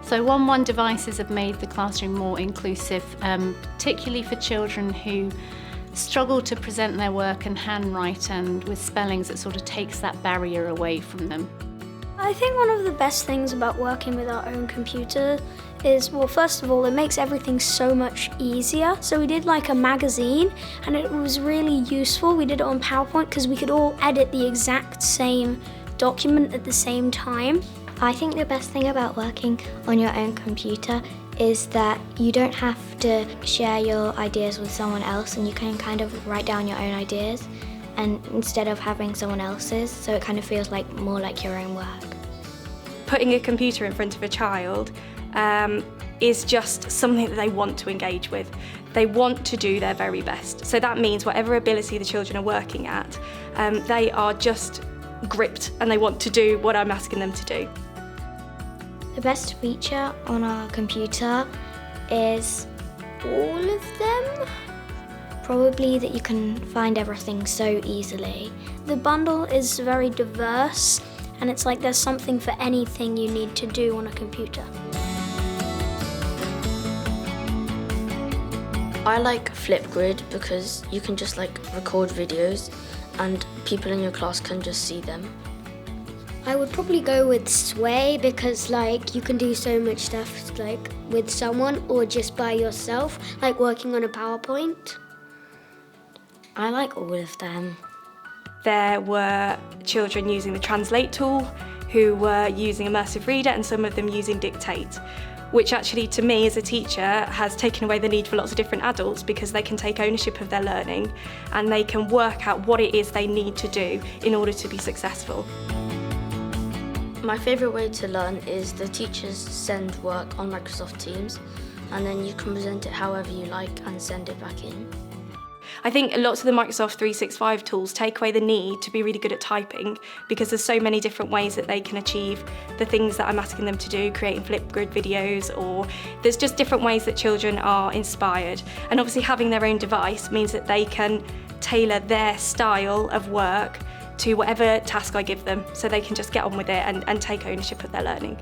So one-on-one devices have made the classroom more inclusive, particularly for children who struggle to present their work and handwrite, and with spellings it sort of takes that barrier away from them. I think one of the best things about working with our own computer is, well, first of all, it makes everything so much easier. So we did like a magazine and it was really useful. We did it on PowerPoint because we could all edit the exact same document at the same time. I think the best thing about working on your own computer is that you don't have to share your ideas with someone else, and you can kind of write down your own ideas and instead of having someone else's, so it kind of feels like more like your own work. Putting a computer in front of a child is just something that they want to engage with. They want to do their very best. So that means whatever ability the children are working at, they are just gripped and they want to do what I'm asking them to do. The best feature on our computer is all of them. Probably that you can find everything so easily. The bundle is very diverse and it's like there's something for anything you need to do on a computer. I like Flipgrid because you can just like record videos and people in your class can just see them. I would probably go with Sway because like you can do so much stuff like with someone or just by yourself, like working on a PowerPoint. I like all of them. There were children using the Translate tool who were using Immersive Reader and some of them using Dictate, which actually to me as a teacher has taken away the need for lots of different adults because they can take ownership of their learning and they can work out what it is they need to do in order to be successful. My favourite way to learn is the teachers send work on Microsoft Teams and then you can present it however you like and send it back in. I think lots of the Microsoft 365 tools take away the need to be really good at typing because there's so many different ways that they can achieve the things that I'm asking them to do, creating Flipgrid videos, or there's just different ways that children are inspired. And obviously having their own device means that they can tailor their style of work to whatever task I give them, so they can just get on with it and take ownership of their learning.